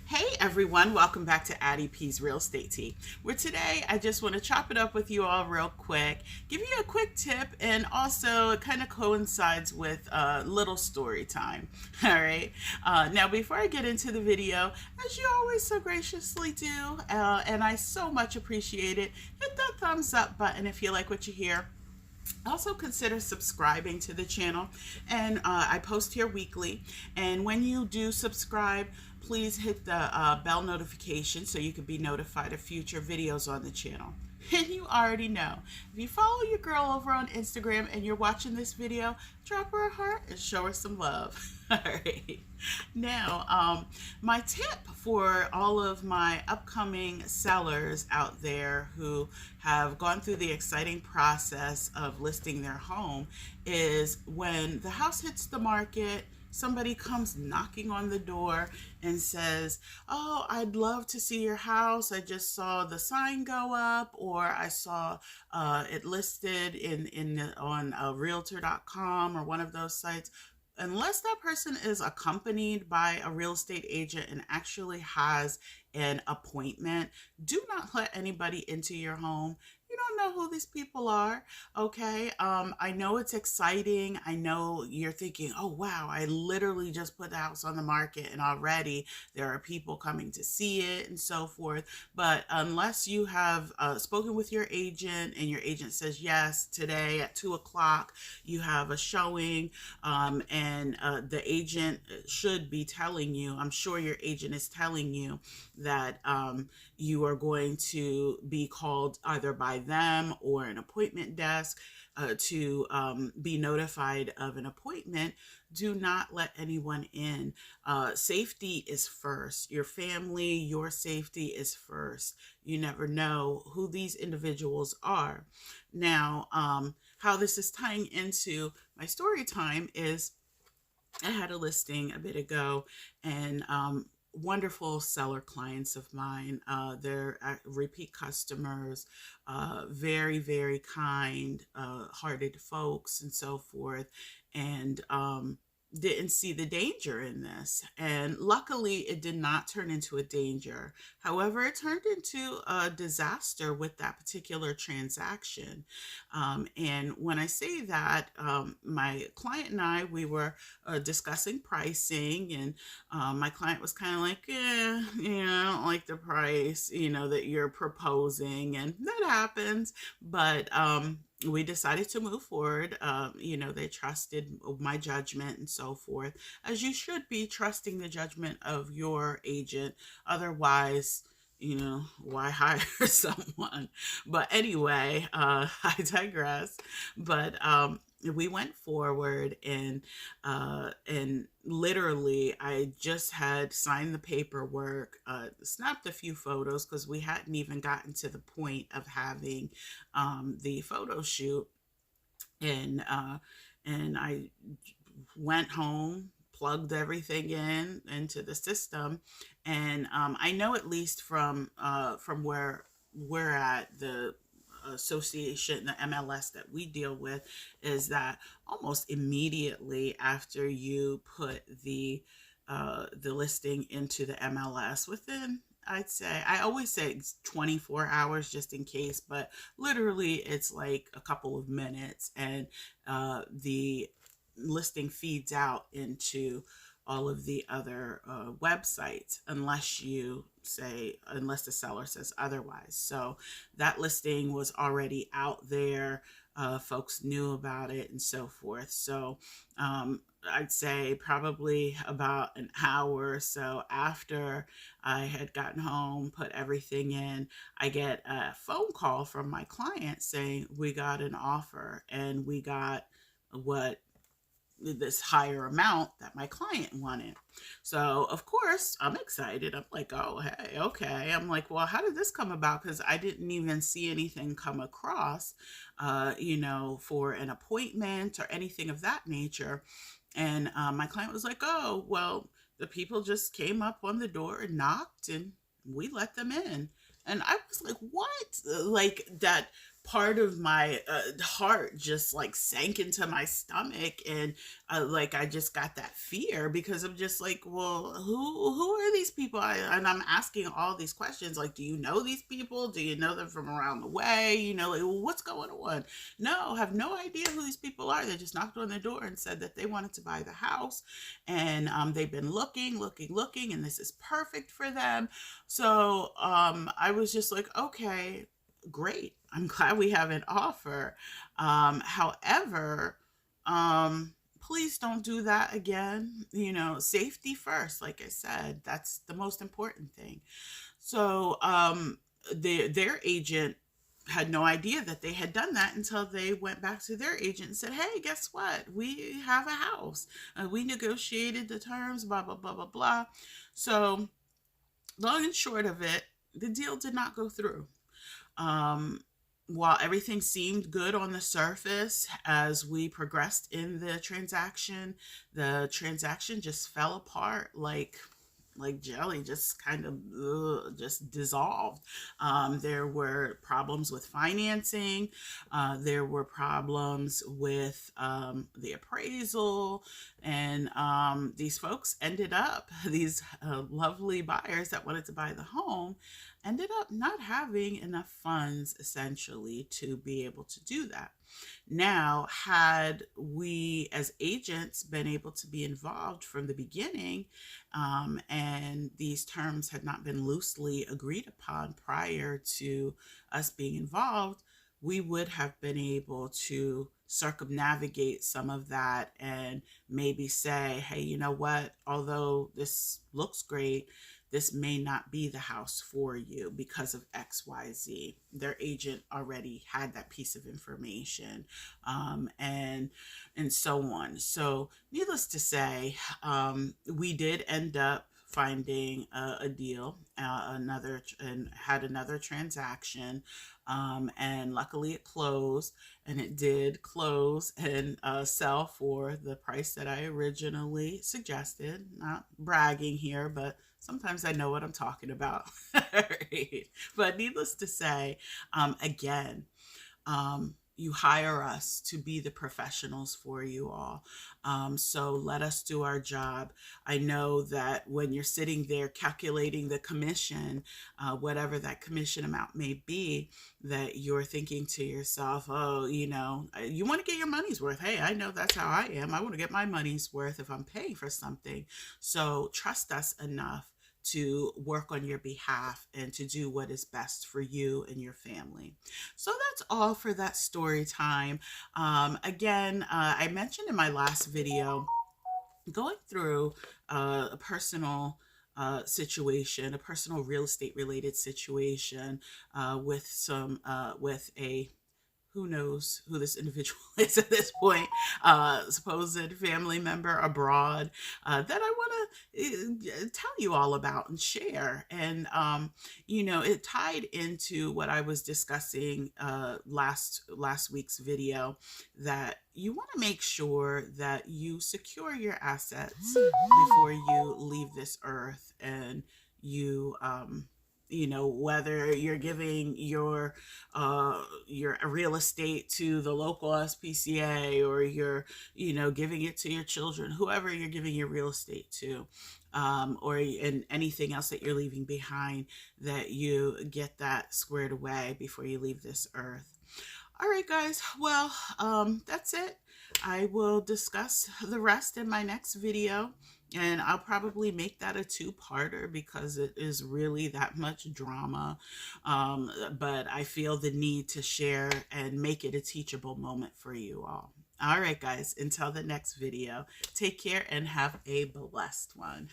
Hey everyone, welcome back to Addie P's Real Estate Tea. Where today I just want to chop it up with you all real quick, give you a quick tip, and also it kind of coincides with a little story time. All right. Now, before I get into the video, as you always so graciously do, and I so much appreciate it, hit that thumbs up button if you like what you hear. Also consider subscribing to the channel, and I post here weekly, and when you do subscribe, please hit the bell notification so you can be notified of future videos on the channel. And you already know, if you follow your girl over on Instagram and you're watching this video, drop her a heart and show her some love. All right. Now, my tip for all of my upcoming sellers out there who have gone through the exciting process of listing their home is when the house hits the market, somebody comes knocking on the door and says, "Oh, I'd love to see your house. I just saw the sign go up, or I saw it listed on Realtor.com or one of those sites." Unless that person is accompanied by a real estate agent and actually has an appointment, do not let anybody into your home. You don't know who these people are, okay? I know it's exciting. I know you're thinking, oh, wow, I literally just put the house on the market and already there are people coming to see it and so forth. But unless you have spoken with your agent and your agent says, yes, today at 2 o'clock, you have a showing, and the agent should be telling you, I'm sure your agent is telling you that you are going to be called either by them or an appointment desk to be notified of an appointment. Do not let anyone in. Safety is first. Your family, your safety is first. You never know who these individuals are. Now, how this is tying into my story time is I had a listing a bit ago, and wonderful seller clients of mine. They're repeat customers, very, very kind hearted folks, and so forth. And didn't see the danger in this. And luckily, it did not turn into a danger. However, it turned into a disaster with that particular transaction. And when I say that, my client and I, we were discussing pricing, and my client was kind of like, I don't like the price, that you're proposing, and that happens. But we decided to move forward. They trusted my judgment and so forth, as you should be trusting the judgment of your agent. Otherwise, why hire someone? But anyway, I digress. But we went forward, and literally I just had signed the paperwork, snapped a few photos because we hadn't even gotten to the point of having the photo shoot, and I went home, plugged everything into the system, and I know, at least from where we're at, the association, the MLS that we deal with, is that almost immediately after you put the listing into the MLS, within, I always say it's 24 hours just in case, but literally it's like a couple of minutes, and the listing feeds out into all of the other websites, unless the seller says otherwise. So that listing was already out there. Folks knew about it and so forth. So I'd say probably about an hour or so after I had gotten home, put everything in, I get a phone call from my client saying, we got an offer, and we got what this higher amount that my client wanted. So of course I'm excited. I'm like, oh, hey, okay. I'm like, well, how did this come about? Because I didn't even see anything come across, for an appointment or anything of that nature. And my client was like, oh, well, the people just came up on the door and knocked, and we let them in. And I was like, what? Like, that part of my heart just like sank into my stomach, and like I just got that fear, because I'm just like, well, who are these people? And I'm asking all these questions, like, do you know these people? Do you know them from around the way? You know, like, well, what's going on? No, have no idea who these people are. They just knocked on the door and said that they wanted to buy the house, and they've been looking, and this is perfect for them. So I was just like, okay, great. I'm glad we have an offer. However, please don't do that again. You know, safety first. Like I said, that's the most important thing. So their agent had no idea that they had done that until they went back to their agent and said, hey, guess what? We have a house. We negotiated the terms, blah, blah, blah, blah, blah. So long and short of it, the deal did not go through. While everything seemed good on the surface, as we progressed in the transaction just fell apart like jelly, just kind of just dissolved. There were problems with financing. There were problems with the appraisal. And these folks ended up, these lovely buyers that wanted to buy the home, ended up not having enough funds essentially to be able to do that. Now, had we as agents been able to be involved from the beginning, and these terms had not been loosely agreed upon prior to us being involved, we would have been able to circumnavigate some of that and maybe say, hey, you know what, although this looks great, this may not be the house for you because of XYZ. Their agent already had that piece of information, and so on. So needless to say, we did end up finding a deal, and had another transaction, and luckily it closed, and it did close and sell for the price that I originally suggested. Not bragging here, but sometimes I know what I'm talking about. Right. But needless to say, again, you hire us to be the professionals for you all. So let us do our job. I know that when you're sitting there calculating the commission, whatever that commission amount may be, that you're thinking to yourself, oh, you know, you want to get your money's worth. Hey, I know that's how I am. I want to get my money's worth if I'm paying for something. So trust us enough to work on your behalf and to do what is best for you and your family. So that's all for that story time. Again, I mentioned in my last video, going through a personal situation, a personal real estate related situation, with a, who knows who this individual is at this point, supposed family member abroad, that I want to tell you all about and share. And, you know, it tied into what I was discussing last week's video, that you want to make sure that you secure your assets before you leave this earth, and you know, whether you're giving your real estate to the local SPCA, or you're, you know, giving it to your children, whoever you're giving your real estate to, or in anything else that you're leaving behind, that you get that squared away before you leave this earth. All right, guys. Well, that's it. I will discuss the rest in my next video. And I'll probably make that a two-parter because it is really that much drama. But I feel the need to share and make it a teachable moment for you all. All right, guys, until the next video, take care and have a blessed one.